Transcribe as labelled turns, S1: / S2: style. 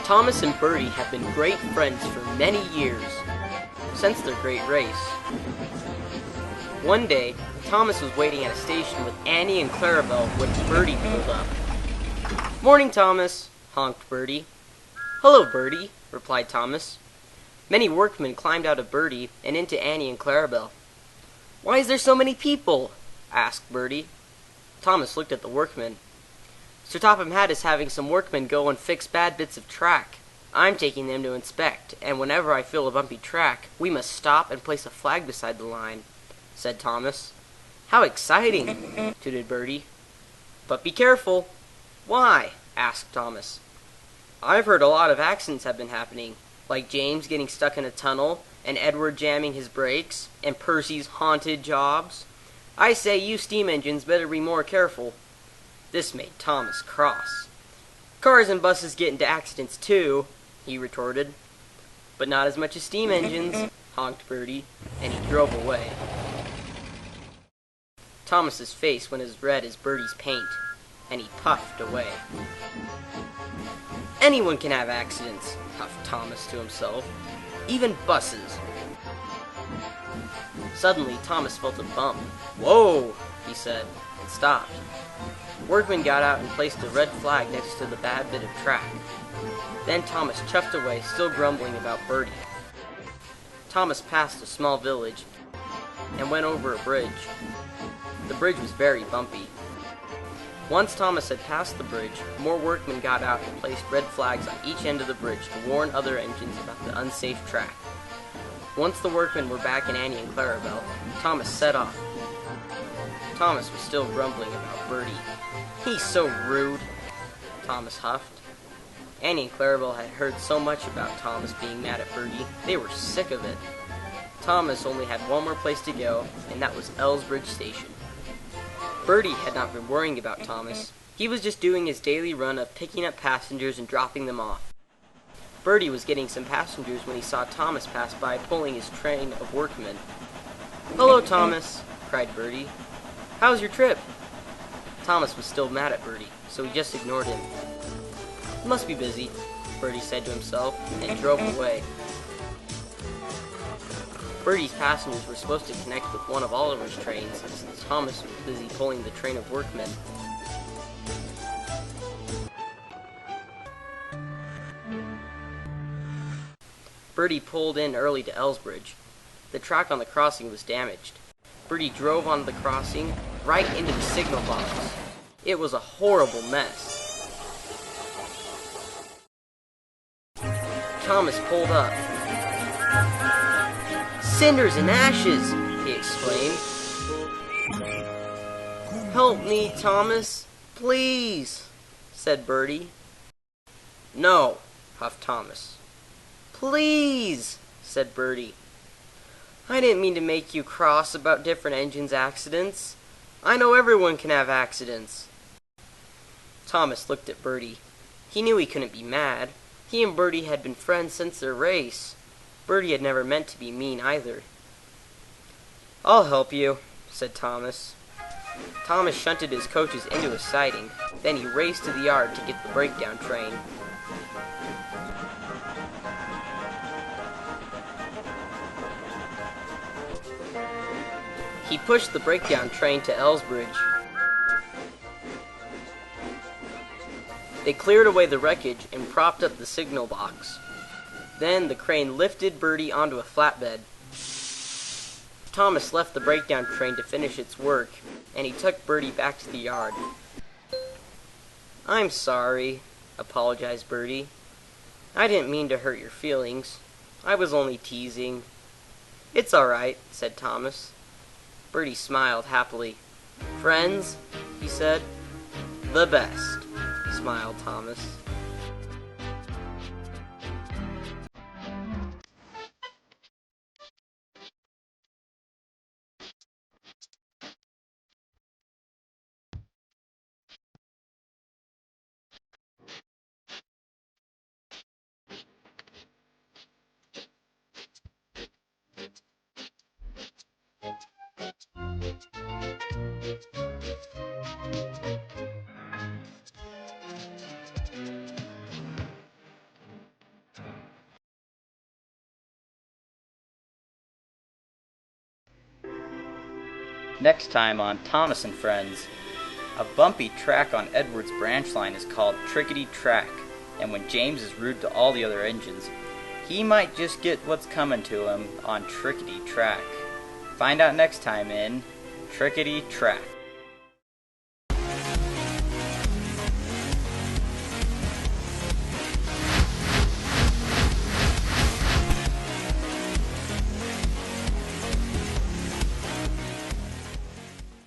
S1: Thomas and Bertie have been great friends for many years, since their great race. One day, Thomas was waiting at a station with Annie and Clarabelle when Bertie pulled up. "Morning, Thomas," honked Bertie. "Hello, Bertie," replied Thomas. Many workmen climbed out of Bertie and into Annie and Clarabelle. "Why is there so many people?" asked Bertie. Thomas looked at the workmen. "Sir Topham Hatt is having some workmen go and fix bad bits of track. I'm taking them to inspect, and whenever I feel a bumpy track, we must stop and place a flag beside the line," said Thomas. "How exciting," tooted Bertie. "But be careful." "Why?" asked Thomas. "I've heard a lot of accidents have been happening, like James getting stuck in a tunnel, and Edward jamming his brakes, and Percy's haunted jobs. I say you steam engines better be more careful." This made Thomas cross. "Cars and buses get into accidents too," he retorted. "But not as much as steam engines," honked Bertie, and he drove away. Thomas's face went as red as Bertie's paint, and he puffed away. "Anyone can have accidents," puffed Thomas to himself. "Even buses." Suddenly, Thomas felt a bump. "Whoa," he said, and stopped. Workmen got out and placed a red flag next to the bad bit of track. Then Thomas chuffed away, still grumbling about Bertie. Thomas passed a small village and went over a bridge. The bridge was very bumpy. Once Thomas had passed the bridge, more workmen got out and placed red flags on each end of the bridge to warn other engines about the unsafe track. Once the workmen were back in Annie and Clarabelle, Thomas set off. Thomas was still grumbling about Bertie. "He's so rude," Thomas huffed. Annie and Clarabelle had heard so much about Thomas being mad at Bertie, they were sick of it. Thomas only had one more place to go, and that was Elsbridge Station. Bertie had not been worrying about Thomas. He was just doing his daily run of picking up passengers and dropping them off. Bertie was getting some passengers when he saw Thomas pass by pulling his train of workmen. "Hello, Thomas," cried Bertie. "How's your trip?" Thomas was still mad at Bertie, so he just ignored him. "Must be busy," Bertie said to himself, and drove away. Bertie's passengers were supposed to connect with one of Oliver's trains, since Thomas was busy pulling the train of workmen. Bertie pulled in early to Elsbridge. The track on the crossing was damaged. Bertie drove onto the crossing, right into the signal box. It was a horrible mess. Thomas pulled up. "Cinders and ashes!" he exclaimed. "Help me, Thomas, please," said Bertie. "No," huffed Thomas. "Please," said Bertie. "I didn't mean to make you cross about different engines' accidents. I know everyone can have accidents." Thomas looked at Bertie. He knew he couldn't be mad. He and Bertie had been friends since their race. Bertie had never meant to be mean either. "I'll help you," said Thomas. Thomas shunted his coaches into a siding. Then he raced to the yard to get the breakdown train. He pushed the breakdown train to Elsbridge. They cleared away the wreckage and propped up the signal box. Then the crane lifted Bertie onto a flatbed. Thomas left the breakdown train to finish its work, and he took Bertie back to the yard. "I'm sorry," apologized Bertie. "I didn't mean to hurt your feelings. I was only teasing." "It's all right," said Thomas. Bertie smiled happily. "Friends?" he said. "The best," smiled Thomas.
S2: Next time on Thomas and Friends. A bumpy track on Edward's branchline is called Trickety Track, and when James is rude to all the other engines, he might just get what's coming to him on Trickety Track. Find out next time in Trickety Track.